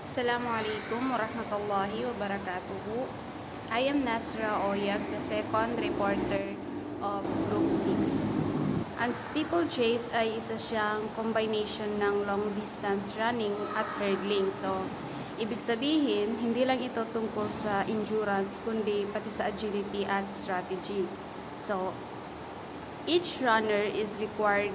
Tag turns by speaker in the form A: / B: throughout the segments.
A: Assalamualaikum warahmatullahi wabarakatuh. I am Nasra Oyag, the second reporter of Group 6. Ang steeplechase ay isa siyang combination ng long distance running at hurdling. So, ibig sabihin, hindi lang ito tungkol sa endurance, kundi pati sa agility at strategy. So, each runner is required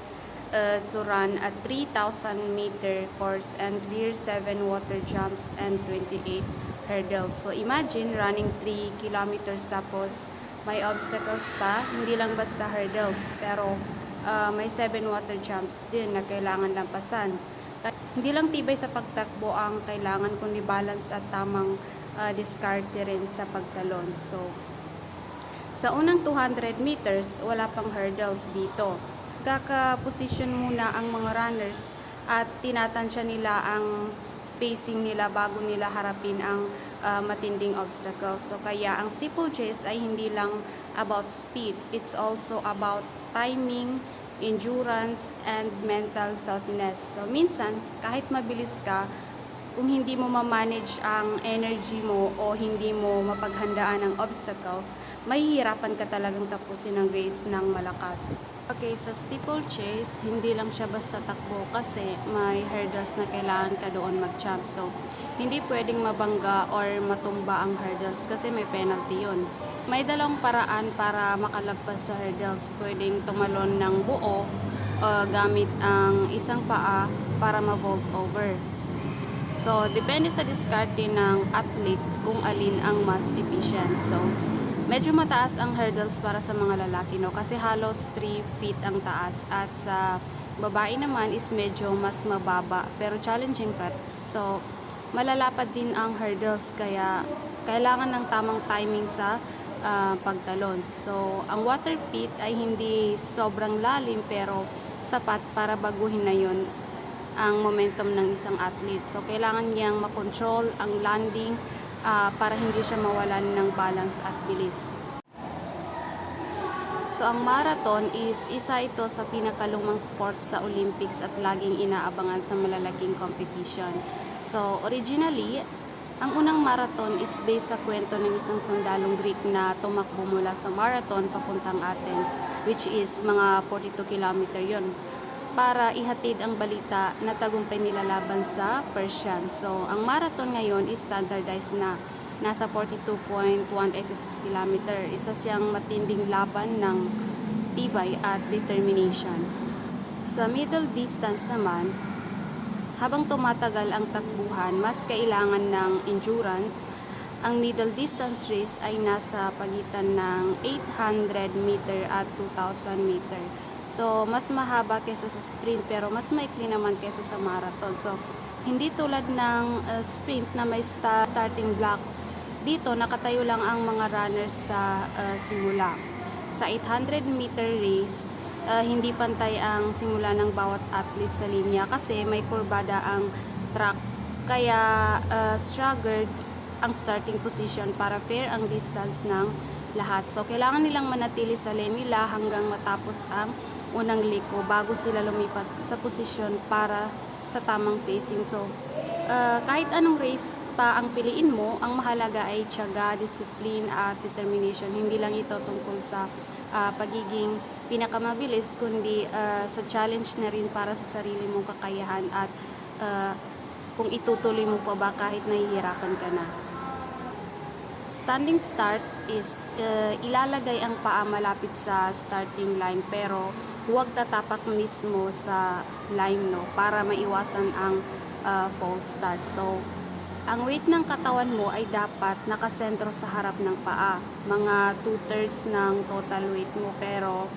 A: to run a 3,000-meter course and clear 7 water jumps and 28 hurdles. So imagine running 3 kilometers tapos may obstacles pa, hindi lang basta hurdles, pero may 7 water jumps din na kailangan lampasan. Hindi lang tibay sa pagtakbo ang kailangan, kundi balance at tamang diskarte rin sa pagtalon. So, sa unang 200 meters, wala pang hurdles dito. Kaka-position muna ang mga runners at tinatansya nila ang pacing nila bago nila harapin ang matinding obstacles. So kaya ang steeplechase ay hindi lang about speed, it's also about timing, endurance, and mental thoughtness. So minsan, kahit mabilis ka, kung hindi mo ma-manage ang energy mo o hindi mo mapaghandaan ang obstacles, mahihirapan ka talagang tapusin ang race ng malakas. Okay, sa steeplechase, hindi lang siya basta takbo kasi may hurdles na kailangan ka doon mag-jump. So, hindi pwedeng mabangga or matumba ang hurdles kasi may penalty yun. May dalawang paraan para makalagpas sa hurdles. Pwedeng tumalon ng buo gamit ang isang paa para ma-vault over. So, depende sa diskarte ng athlete kung alin ang mas efficient. So, medyo mataas ang hurdles para sa mga lalaki, no? Kasi halos 3 feet ang taas. At sa babae naman is medyo mas mababa pero challenging cut. So, malalapad din ang hurdles kaya kailangan ng tamang timing sa pagtalon. So, ang water pit ay hindi sobrang lalim pero sapat para baguhin na yon ang momentum ng isang athlete. So, kailangan niyang makontrol ang landing para hindi siya mawalan ng balance at bilis. So, ang marathon is isa ito sa pinakalumang sports sa Olympics at laging inaabangan sa malalaking competition. So, originally, ang unang marathon is based sa kwento ng isang sundalong Greek na tumakbo mula sa marathon papuntang Athens, which is mga 42 kilometer yon, para ihatid ang balita na tagumpay nila laban sa Persian. So, ang marathon ngayon is standardized na. Nasa 42.186 km. Isa siyang matinding laban ng tibay at determination. Sa middle distance naman, habang tumatagal ang takbuhan, mas kailangan ng endurance. Ang middle distance race ay nasa pagitan ng 800 meter at 2,000 meter. So, mas mahaba kaysa sa sprint pero mas maikli naman kaysa sa marathon. So, hindi tulad ng sprint na may starting blocks. Dito, nakatayo lang ang mga runners sa simula. Sa 800 meter race, hindi pantay ang simula ng bawat athlete sa linya kasi may kurbada ang track. Kaya, staggered ang starting position para fair ang distance ng lahat. So, kailangan nilang manatili sa lane nila hanggang matapos ang unang liko bago sila lumipat sa posisyon para sa tamang pacing. So, kahit anong race pa ang piliin mo, ang mahalaga ay tiyaga, discipline at determination. Hindi lang ito tungkol sa pagiging pinakamabilis, kundi sa challenge na rin para sa sarili mong kakayahan at kung itutuloy mo pa ba kahit nahihirapan ka na. Standing start is ilalagay ang paa malapit sa starting line pero huwag tatapak mismo sa line, no, para maiwasan ang false start. So, ang weight ng katawan mo ay dapat nakasentro sa harap ng paa. Mga 2/3 ng total weight mo pero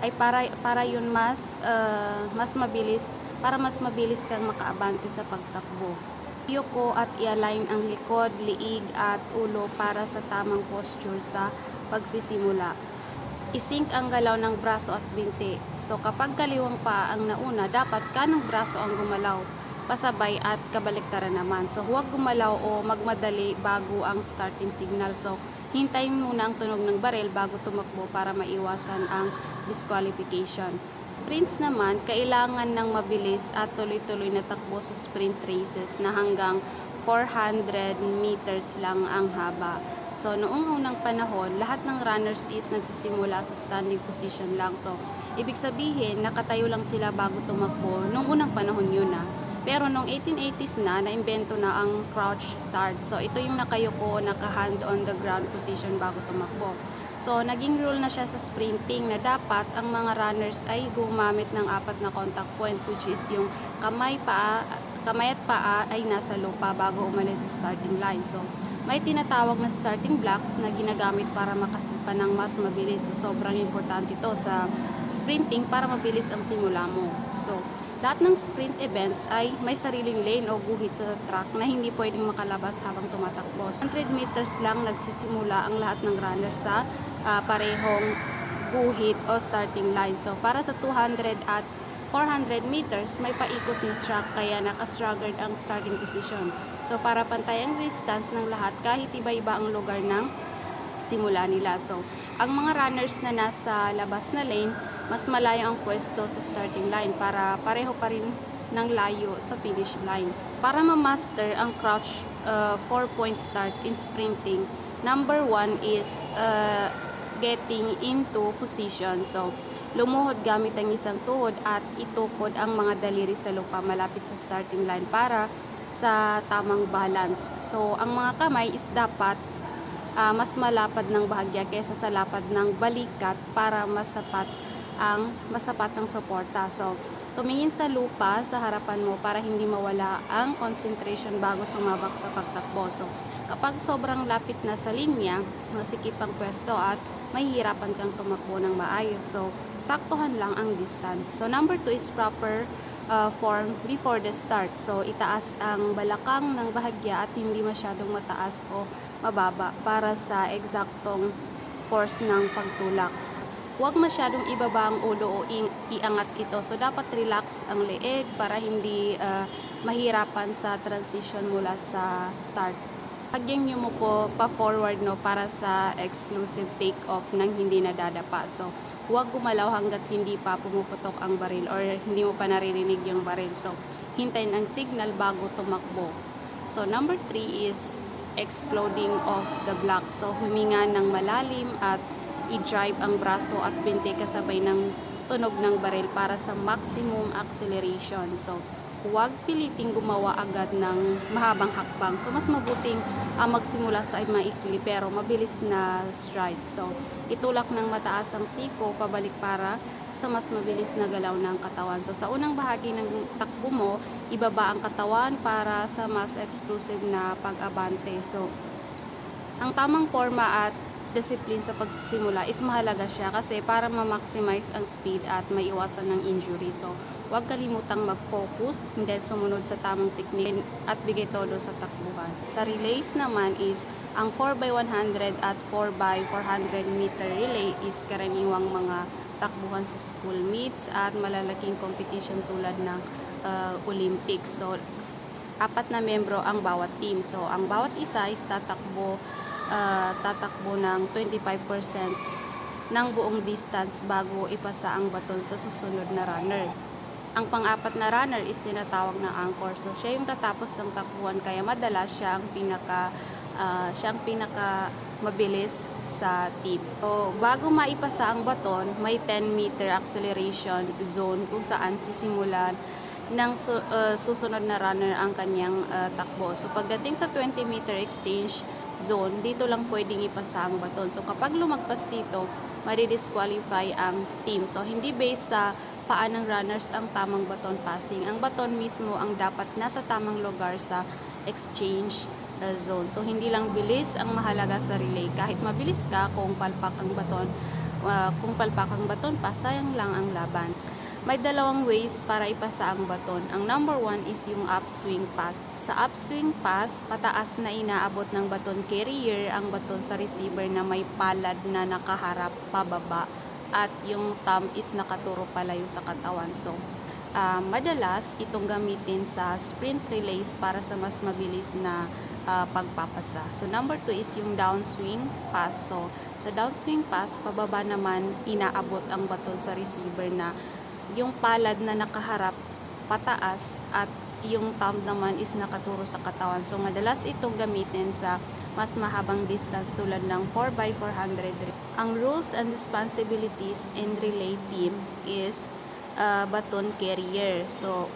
A: ay para yun mas mabilis, para mas mabilis kang makaabante sa pagtakbo. Yuko at i-align ang likod, liig at ulo para sa tamang posture sa pagsisimula. I-sync ang galaw ng braso at binti. So kapag kaliwang pa ang nauna, dapat kanang braso ang gumalaw, pasabay at kabaliktaran naman. So huwag gumalaw o magmadali bago ang starting signal. So hintayin muna ang tunog ng barel bago tumakbo para maiwasan ang disqualification. sprints naman, kailangan ng mabilis at tuloy-tuloy na takbo sa sprint races na hanggang 400 meters lang ang haba. So, noong unang panahon, lahat ng runners is nagsisimula sa standing position lang. So, ibig sabihin, nakatayo lang sila bago tumakbo. Noong unang panahon yun Pero noong 1880s naimbento na ang crouch start. So, ito yung nakayuko, naka-hand on the ground position bago tumakbo. So, naging rule na siya sa sprinting na dapat ang mga runners ay gumamit ng 4 na contact points, which is yung kamay at paa ay nasa lupa bago umalis sa starting line. So, may tinatawag na starting blocks na ginagamit para makasipa ng mas mabilis. So, sobrang importante ito sa sprinting para mabilis ang simula mo. So, lahat ng sprint events ay may sariling lane o guhit sa track na hindi pwedeng makalabas habang tumatakbo. 100 meters lang nagsisimula ang lahat ng runners sa parehong guhit o starting line. So, para sa 200 at 400 meters, may paikot na track kaya naka-staggered ang starting position. So, para pantay ang distance ng lahat kahit iba-iba ang lugar ng simula nila. So, ang mga runners na nasa labas na lane, mas malayo ang pwesto sa starting line para pareho pa rin ng layo sa finish line. Para ma-master ang crouch 4-point start in sprinting, number 1 is getting into position. So, lumuhod gamit ang isang tuhod at itukod ang mga daliri sa lupa malapit sa starting line para sa tamang balance. So, ang mga kamay is dapat mas malapad ng bahagya kaysa sa lapad ng balikat para masapat ang suporta. So, tumingin sa lupa sa harapan mo para hindi mawala ang concentration bago sumabak sa pagtakbo. So, kapag sobrang lapit na sa linya, masikip ang pwesto at mahihirapan kang tumakbo ng maayos. So, saktuhan lang ang distance. So, number 2 is proper form before the start. So, itaas ang balakang ng bahagya at hindi masyadong mataas o mababa para sa eksaktong force ng pagtulak. Huwag masyadong ibaba ang ulo o iangat ito. So, dapat relax ang leeg para hindi mahirapan sa transition mula sa start. Lagyan nyo mo po pa-forward para sa exclusive take-off nang hindi nadadapa. So, huwag gumalaw hanggat hindi pa pumuputok ang baril or hindi mo pa naririnig yung baril. So, hintayin ang signal bago tumakbo. So, number 3 is exploding of the block. So, huminga ng malalim at i-drive ang braso at binti kasabay ng tunog ng baril para sa maximum acceleration. So, huwag piliting gumawa agad ng mahabang hakbang. So, mas mabuting magsimula sa maikli pero mabilis na stride. So, itulak ng mataas ang siko pabalik para sa mas mabilis na galaw ng katawan. So, sa unang bahagi ng takbo mo, ibaba ang katawan para sa mas explosive na pag-abante. So, ang tamang forma at discipline sa pagsisimula is mahalaga siya kasi para ma-maximize ang speed at maiwasan ng injury. So, huwag kalimutang mag-focus and then sumunod sa tamang technique at bigay todo sa takbuhan. Sa relays naman is ang 4x100 at 4x400 meter relay is karaniwang mga takbuhan sa school meets at malalaking competition tulad ng Olympics. So, 4 na membro ang bawat team. So, ang bawat isa is tatakbo ng 25% ng buong distance bago ipasa ang baton sa susunod na runner. Ang pang-apat na runner is tinatawag na anchor. So, siya yung tatapos ng takbuhan kaya madalas siya ang pinaka mabilis sa team. So, bago maipasa ang baton, may 10-meter acceleration zone kung saan sisimulan ng susunod na runner ang kanyang takbo. So, pagdating sa 20-meter exchange zone, dito lang pwedeng ipasa ang baton. So, kapag lumagpas dito, madi-disqualify ang team. So, hindi based sa paan ng runners ang tamang baton passing. Ang baton mismo ang dapat nasa tamang lugar sa exchange zone. So, hindi lang bilis ang mahalaga sa relay. Kahit mabilis ka, kung palpak ang baton pa, sayang lang ang laban. May dalawang ways para ipasa ang baton. Ang number 1 is yung upswing pass. Sa upswing pass, pataas na inaabot ng baton carrier ang baton sa receiver na may palad na nakaharap pababa at yung thumb is nakaturo palayo sa katawan. So, madalas itong gamitin sa sprint relays para sa mas mabilis na pagpapasa. So, number 2 is yung downswing pass. So, sa downswing pass, pababa naman inaabot ang baton sa receiver na yung palad na nakaharap pataas at yung thumb naman is nakaturo sa katawan. So madalas itong gamitin sa mas mahabang distance tulad ng 4x400 relay. Ang rules and responsibilities in relay team is baton carrier. So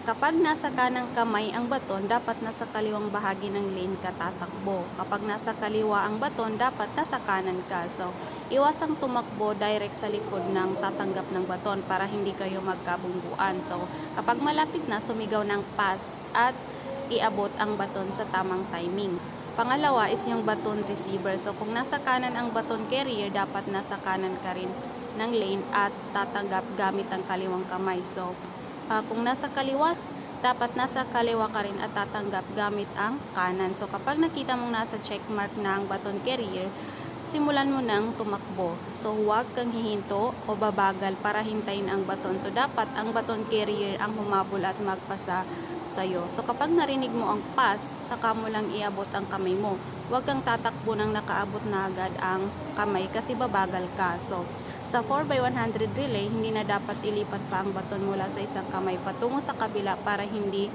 A: kapag nasa kanang kamay ang baton, dapat nasa kaliwang bahagi ng lane ka tatakbo. Kapag nasa kaliwa ang baton, dapat nasa kanan ka. So, iwasang tumakbo direct sa likod ng tatanggap ng baton para hindi kayo magkabungguan. So, kapag malapit na, sumigaw ng pass at iabot ang baton sa tamang timing. Pangalawa is yung baton receiver. So, kung nasa kanan ang baton carrier, dapat nasa kanan ka rin ng lane at tatanggap gamit ang kaliwang kamay. So, kung nasa kaliwa, dapat nasa kaliwa ka rin at tatanggap gamit ang kanan. So, kapag nakita mong nasa checkmark na ang baton carrier, simulan mo nang tumakbo. So, huwag kang hihinto o babagal para hintayin ang baton. So, dapat ang baton carrier ang humabol at magpasa sa'yo. So, kapag narinig mo ang pass, saka mo lang iabot ang kamay mo. Huwag kang tatakbo nang nakaabot na agad ang kamay kasi babagal ka. So, sa 4x100 relay, hindi na dapat ilipat pa ang baton mula sa isang kamay patungo sa kabila para hindi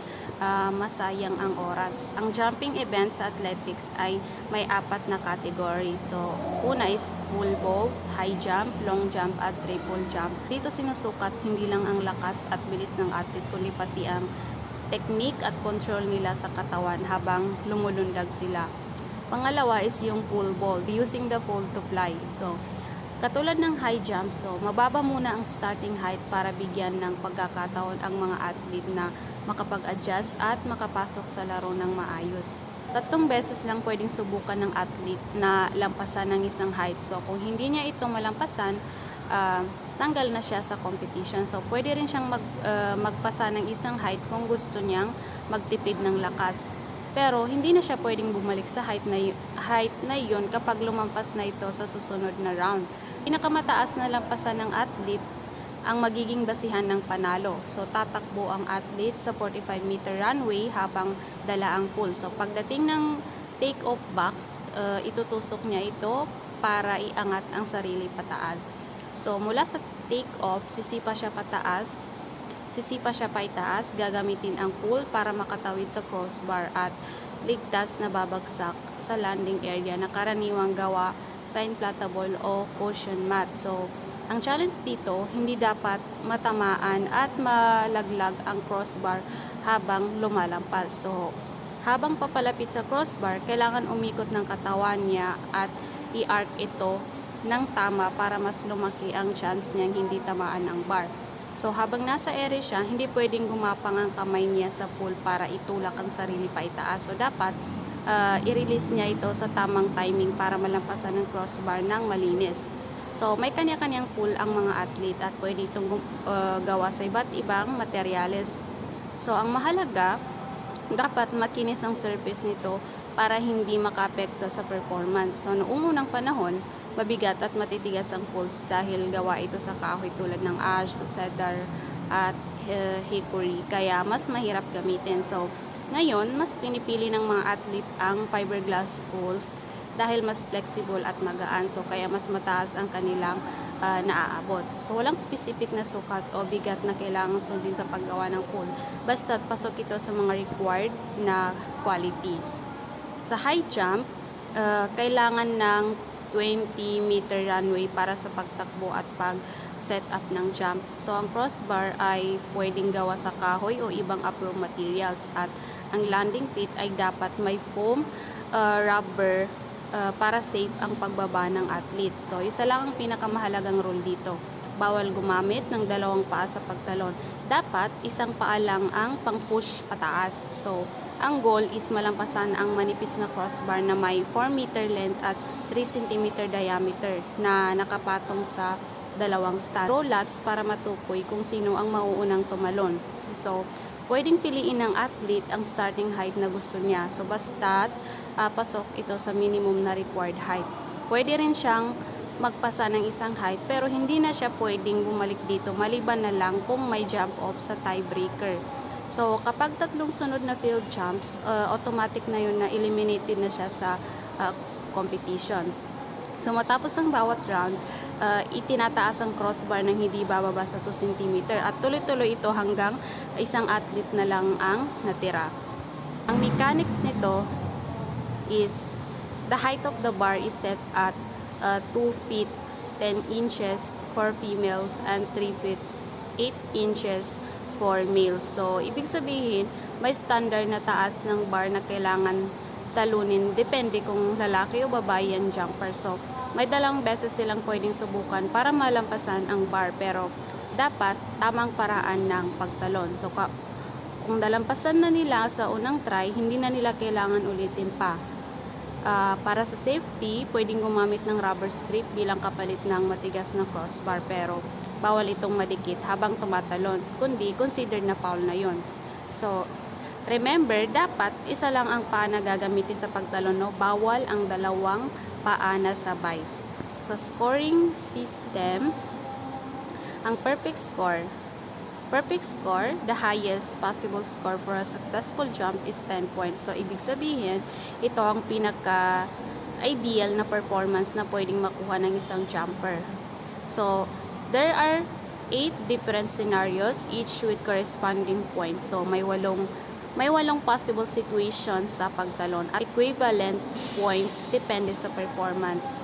A: masayang ang oras. Ang jumping event sa athletics ay may 4 na category. So, una is full vault, high jump, long jump, at triple jump. Dito sinusukat hindi lang ang lakas at bilis ng athlete, kundi pati ang technique at control nila sa katawan habang lumulundag sila. Pangalawa is yung pole vault, using the pole to fly. So, katulad ng high jump, so mababa muna ang starting height para bigyan ng pagkakataon ang mga athlete na makapag-adjust at makapasok sa laro ng maayos. 3 beses lang pwedeng subukan ng athlete na lampasan ng isang height. So kung hindi niya ito malampasan, tanggal na siya sa competition. So pwede rin siyang magpasa ng isang height kung gusto niyang magtipid ng lakas. Pero hindi na siya pwedeng bumalik sa height na iyon kapag lumampas na ito sa susunod na round. Pinakamataas na lampasan ng athlete ang magiging basihan ng panalo. So tatakbo ang athlete sa 45-meter runway habang dala ang pole. So pagdating ng take-off box, itutusok niya ito para iangat ang sarili pataas. So mula sa take-off, sisipa siya pataas, sisipa siya pa itaas, gagamitin ang pole para makatawid sa crossbar at ligtas na babagsak sa landing area na karaniwang gawa sa inflatable o cushion mat. So, ang challenge dito, hindi dapat matamaan at malaglag ang crossbar habang lumalampas. So, habang papalapit sa crossbar, kailangan umikot ng katawan niya at i-arc ito ng tama para mas lumaki ang chance niyang hindi tamaan ang bar. So, habang nasa ere siya, hindi pwedeng gumapang ang kamay niya sa pool para itulak ang sarili pa itaas. So, dapat i-release niya ito sa tamang timing para malampasan ng crossbar ng malinis. So, may kanya-kanyang pool ang mga athlete at pwede itong gawa sa iba't ibang materyales. So, ang mahalaga, dapat makinis ang surface nito para hindi makaapekto sa performance. So, noong unang panahon, mabigat at matitigas ang poles dahil gawa ito sa kahoy tulad ng ash, cedar at hickory, kaya mas mahirap gamitin. So, ngayon, mas pinipili ng mga athlete ang fiberglass poles dahil mas flexible at magaan. So, kaya mas mataas ang kanilang naaabot. So, walang specific na sukat o bigat na kailangan sundin sa paggawa ng pole. Basta't pasok ito sa mga required na quality. Sa high jump, kailangan ng 20-meter runway para sa pagtakbo at pag-set up ng jump. So, ang crossbar ay pwedeng gawa sa kahoy o ibang approved materials at ang landing pit ay dapat may foam, rubber, para safe ang pagbaba ng athlete. So, isa lang ang pinakamahalagang rule dito. Bawal gumamit ng 2 paa sa pagtalon. Dapat isang paa lang ang pang-push pataas. So, ang goal is malampasan ang manipis na crossbar na may 4 meter length at 3 cm diameter na nakapatong sa 2 stand. Roll lots para matukoy kung sino ang mauunang tumalon. So, pwedeng piliin ng athlete ang starting height na gusto niya. So, basta't pasok ito sa minimum na required height. Pwede rin siyang magpasa ng isang height pero hindi na siya pwedeng bumalik dito maliban na lang kung may jump off sa tiebreaker. So, kapag 3 sunod na field jumps, automatic na yun na eliminated na siya sa competition. So, matapos ang bawat round, itinataas ang crossbar ng hindi bababa sa 2 cm at tuloy-tuloy ito hanggang isang athlete na lang ang natira. Ang mechanics nito is the height of the bar is set at 2 feet 10 inches for females and 3 feet 8 inches for males. So, ibig sabihin, may standard na taas ng bar na kailangan talunin depende kung lalaki o babae ang jumper. So, may dalawang beses silang pwedeng subukan para malampasan ang bar pero dapat tamang paraan ng pagtalon. So, kung nalampasan na nila sa unang try, hindi na nila kailangan ulitin pa. Para sa safety, pwedeng gumamit ng rubber strip bilang kapalit ng matigas na crossbar pero bawal itong madikit habang tumatalon, kundi considered na foul na yon. So, remember, dapat isa lang ang paa na gagamitin sa pagtalon, no? Bawal ang dalawang paa na sabay. The scoring system, ang perfect score. Perfect score, the highest possible score for a successful jump is 10 points. So, ibig sabihin, ito ang pinaka-ideal na performance na pwedeng makuha ng isang jumper. So, there are 8 different scenarios, each with corresponding points. So, may walong possible situations sa pagtalon at equivalent points depende sa performance.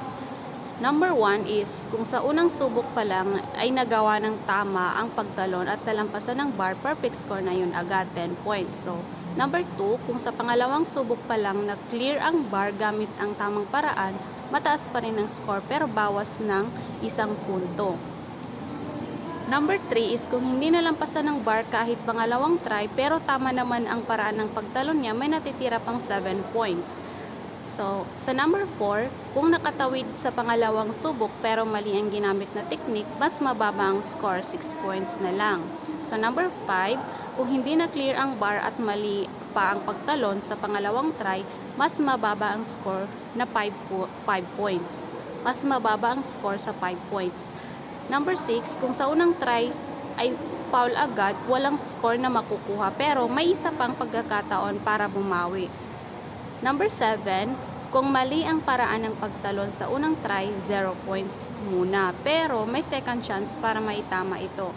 A: Number 1 is, kung sa unang subok pa lang ay nagawa ng tama ang pagtalon at nalampasan ng bar, perfect score na yun agad, 10 points. So, number 2, kung sa pangalawang subok pa lang na clear ang bar gamit ang tamang paraan, mataas pa rin ang score pero bawas ng 1 punto. Number 3 is, kung hindi nalampasan ng bar kahit pangalawang try pero tama naman ang paraan ng pagtalon niya, may natitira pang 7 points. So, sa number 4, kung nakatawid sa pangalawang subok pero mali ang ginamit na technique, mas mababa ang score, 6 points na lang. So, number 5, kung hindi na clear ang bar at mali pa ang pagtalon sa pangalawang try, mas mababa ang score na 5 points. Mas mababa ang score sa 5 points. Number 6, kung sa unang try ay foul agad, walang score na makukuha pero may isa pang pagkakataon para bumawi. Number 7, kung mali ang paraan ng pagtalon sa unang try, 0 points muna. Pero may second chance para maitama ito.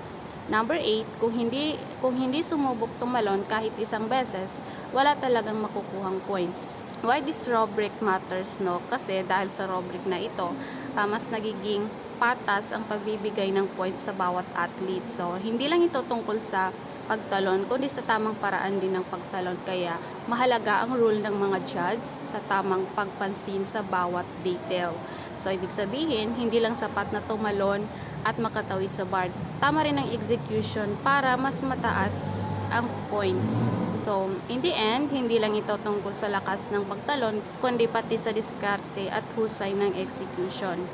A: Number 8, kung hindi sumubok tumalon kahit isang beses, wala talagang makukuhang points. Why this rubric matters, no? Kasi dahil sa rubric na ito, mas nagiging patas ang pagbibigay ng points sa bawat athlete. So, hindi lang ito tungkol sa pagtalon, kundi sa tamang paraan din ng pagtalon. Kaya, mahalaga ang rule ng mga judge sa tamang pagpansin sa bawat detail. So, ibig sabihin, hindi lang sapat na tumalon at makatawid sa bar. Tama rin ang execution para mas mataas ang points. So, in the end, hindi lang ito tungkol sa lakas ng pagtalon, kundi pati sa diskarte at husay ng execution.